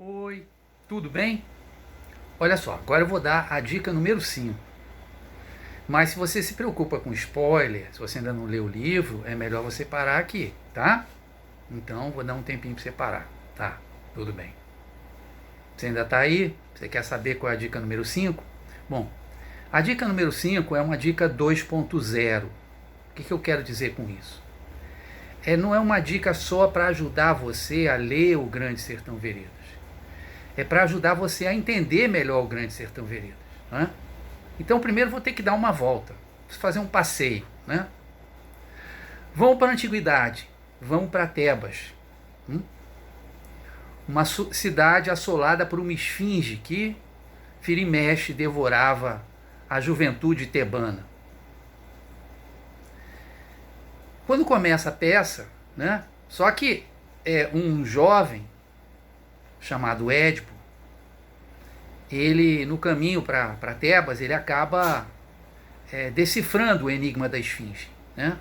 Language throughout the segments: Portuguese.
Oi, tudo bem? Olha só, agora eu vou dar a dica número 5. Mas se você se preocupa com spoiler, se você ainda não leu o livro, é melhor você parar aqui, tá? Então vou dar um tempinho para você parar, tá? Tudo bem. Você ainda está aí? Você quer saber qual é a dica número 5? Bom, a dica número 5 é uma dica 2.0. O que eu quero dizer com isso? Não é uma dica só para ajudar você a ler o Grande Sertão Veredas. É para ajudar você a entender melhor o Grande Sertão Veredas. Né? Então, primeiro vou ter que dar uma volta, fazer um passeio. Né? Vão para a Antiguidade, vão para Tebas. Uma cidade assolada por uma esfinge que, vira e mexe, devorava a juventude tebana. Quando começa a peça, né? Só que um jovem chamado Édipo, ele no caminho para Tebas, ele acaba decifrando o enigma da esfinge. Né?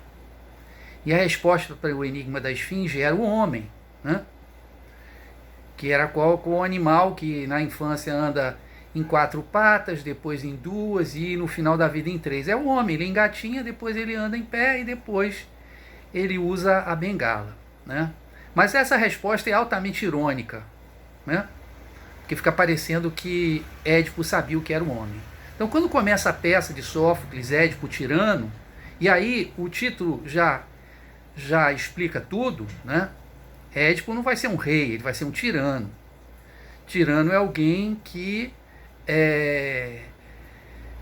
E a resposta para o enigma da esfinge era o homem, né? Que era qual o animal que na infância anda em 4 patas, depois em 2 e no final da vida em 3. É o homem, ele engatinha, depois ele anda em pé e depois ele usa a bengala. Né? Mas essa resposta é altamente irônica, né? Porque fica parecendo que Édipo sabia o que era o homem. Então, quando começa a peça de Sófocles, Édipo tirano, e aí o título já explica tudo, né? Édipo não vai ser um rei, ele vai ser um tirano. Tirano é alguém que,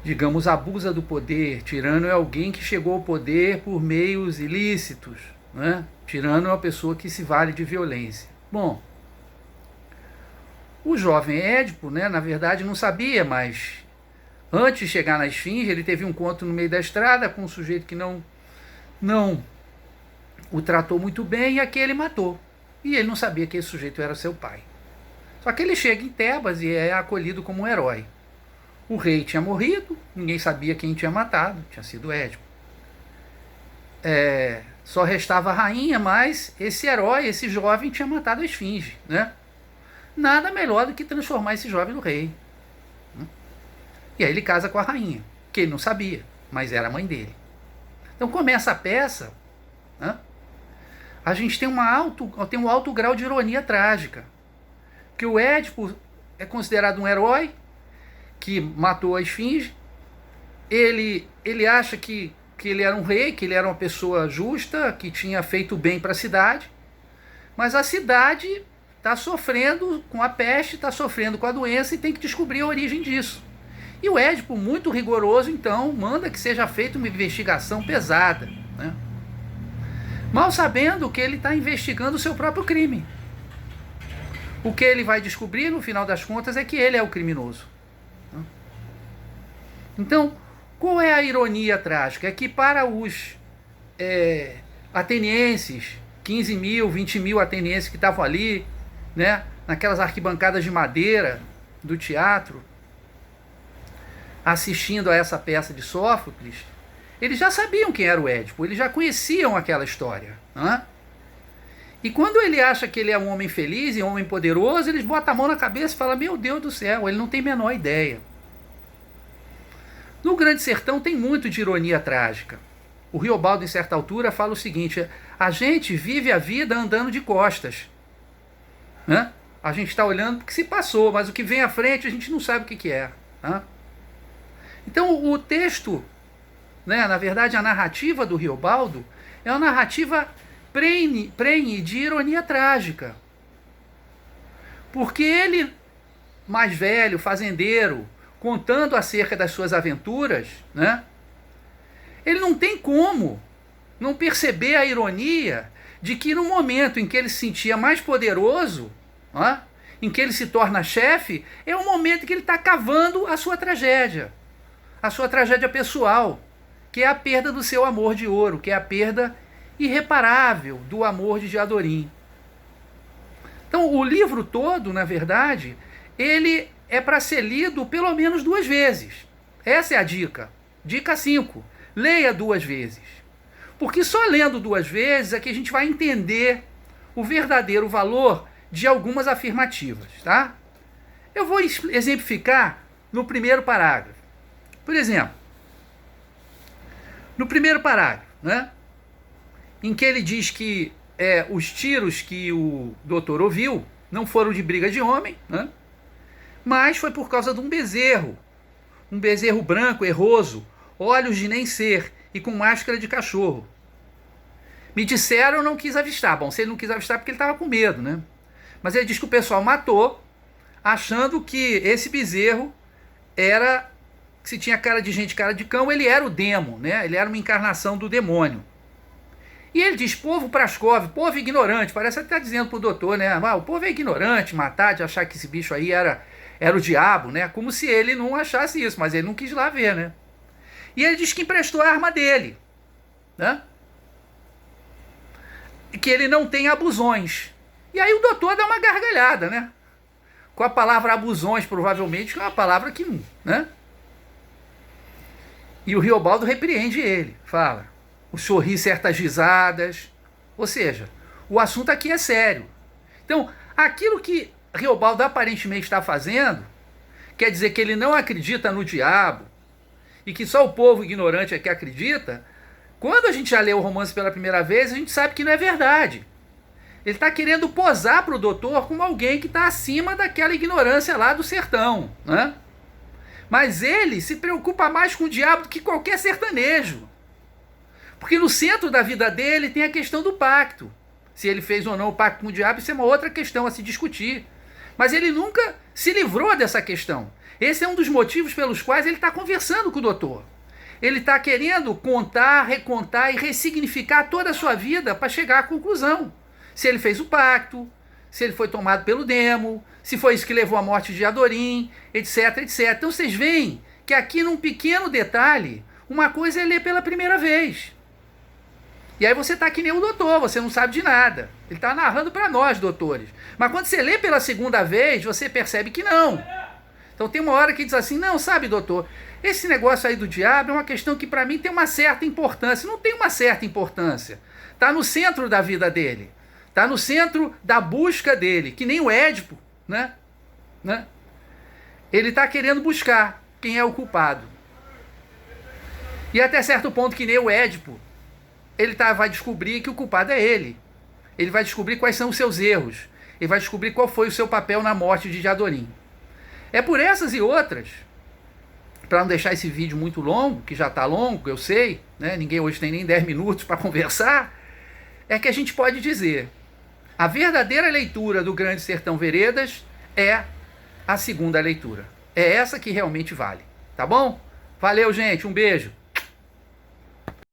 digamos, abusa do poder. Tirano é alguém que chegou ao poder por meios ilícitos. Né? Tirano é uma pessoa que se vale de violência. Bom, o jovem Édipo, né, na verdade, não sabia, mas antes de chegar na esfinge, ele teve um encontro no meio da estrada com um sujeito que não o tratou muito bem e aquele matou. E ele não sabia que esse sujeito era seu pai. Só que ele chega em Tebas e é acolhido como um herói. O rei tinha morrido, ninguém sabia quem tinha matado, tinha sido Édipo. Só restava a rainha, mas esse herói, esse jovem, tinha matado a esfinge. Né? Nada melhor do que transformar esse jovem no rei. E aí ele casa com a rainha, que ele não sabia, mas era a mãe dele. Então começa a peça, né? A gente tem um alto grau de ironia trágica. Que o Édipo é considerado um herói que matou a esfinge. Ele acha que ele era um rei, que ele era uma pessoa justa, que tinha feito bem para a cidade. Mas a cidade está sofrendo com a peste, está sofrendo com a doença e tem que descobrir a origem disso. E o Édipo, muito rigoroso, então, manda que seja feita uma investigação pesada. Né? Mal sabendo que ele está investigando o seu próprio crime. O que ele vai descobrir, no final das contas, é que ele é o criminoso. Então, qual é a ironia trágica? É que para os atenienses, 15 mil, 20 mil atenienses que estavam ali, né, naquelas arquibancadas de madeira do teatro, assistindo a essa peça de Sófocles, eles já sabiam quem era o Édipo, eles já conheciam aquela história. Né? E quando ele acha que ele é um homem feliz e um homem poderoso, eles botam a mão na cabeça e falam, meu Deus do céu, ele não tem a menor ideia. No Grande Sertão tem muito de ironia trágica. O Riobaldo, em certa altura, fala o seguinte, a gente vive a vida andando de costas. Né? A gente está olhando porque se passou, mas o que vem à frente a gente não sabe o que é. Né? Então o texto, né, na verdade a narrativa do Riobaldo é uma narrativa prenhe de ironia trágica. Porque ele, mais velho, fazendeiro, contando acerca das suas aventuras, né, ele não tem como não perceber a ironia de que no momento em que ele se sentia mais poderoso, né, em que ele se torna chefe, é o momento em que ele está cavando a sua tragédia pessoal, que é a perda do seu amor de ouro, que é a perda irreparável do amor de Diadorim. Então, o livro todo, na verdade, ele é para ser lido pelo menos 2 vezes. Essa é a dica. Dica 5. Leia 2 vezes. Porque só lendo 2 vezes é que a gente vai entender o verdadeiro valor de algumas afirmativas, tá? Eu vou exemplificar no primeiro parágrafo. Por exemplo, no primeiro parágrafo, né, em que ele diz que os tiros que o doutor ouviu não foram de briga de homem, né, mas foi por causa de um bezerro branco, erroso, olhos de nem ser e com máscara de cachorro. Me disseram, não quis avistar. Bom, se ele não quis avistar porque ele estava com medo, né? Mas ele diz que o pessoal matou, achando que esse bezerro era, se tinha cara de gente, cara de cão, ele era o demo, né? Ele era uma encarnação do demônio. E ele diz, povo Praskov, povo ignorante, parece até dizendo pro doutor, né? Ah, o povo é ignorante, matar, de achar que esse bicho aí era o diabo, né? Como se ele não achasse isso, mas ele não quis lá ver, né? E ele diz que emprestou a arma dele, né? Que ele não tem abusões. E aí o doutor dá uma gargalhada, né? Com a palavra abusões, provavelmente, que é uma palavra que, né? E o Riobaldo repreende ele, fala, o senhor ri certas risadas, ou seja, o assunto aqui é sério. Então, aquilo que Riobaldo aparentemente está fazendo, quer dizer que ele não acredita no diabo, e que só o povo ignorante é que acredita. Quando a gente já lê o romance pela primeira vez, a gente sabe que não é verdade. Ele está querendo posar para o doutor como alguém que está acima daquela ignorância lá do sertão, né? Mas ele se preocupa mais com o diabo do que qualquer sertanejo. Porque no centro da vida dele tem a questão do pacto. Se ele fez ou não o pacto com o diabo, isso é uma outra questão a se discutir. Mas ele nunca se livrou dessa questão. Esse é um dos motivos pelos quais ele está conversando com o doutor. Ele está querendo contar, recontar e ressignificar toda a sua vida para chegar à conclusão. Se ele fez o pacto, se ele foi tomado pelo demo, se foi isso que levou à morte de Adorim, etc, etc. Então vocês veem que aqui num pequeno detalhe, uma coisa é ler pela primeira vez. E aí você está que nem o doutor, você não sabe de nada. Ele está narrando para nós, doutores. Mas quando você lê pela segunda vez, você percebe que não. Então tem uma hora que diz assim, não, sabe, doutor, esse negócio aí do diabo é uma questão que para mim tem uma certa importância. Não tem uma certa importância. Está no centro da vida dele. Está no centro da busca dele, que nem o Édipo, né? Ele está querendo buscar quem é o culpado. E até certo ponto, que nem o Édipo, ele vai descobrir que o culpado é ele. Ele vai descobrir quais são os seus erros. Ele vai descobrir qual foi o seu papel na morte de Adorim. É por essas e outras, para não deixar esse vídeo muito longo, que já está longo, eu sei, né? Ninguém hoje tem nem 10 minutos para conversar, é que a gente pode dizer, a verdadeira leitura do Grande Sertão Veredas é a segunda leitura. É essa que realmente vale, tá bom? Valeu, gente, um beijo.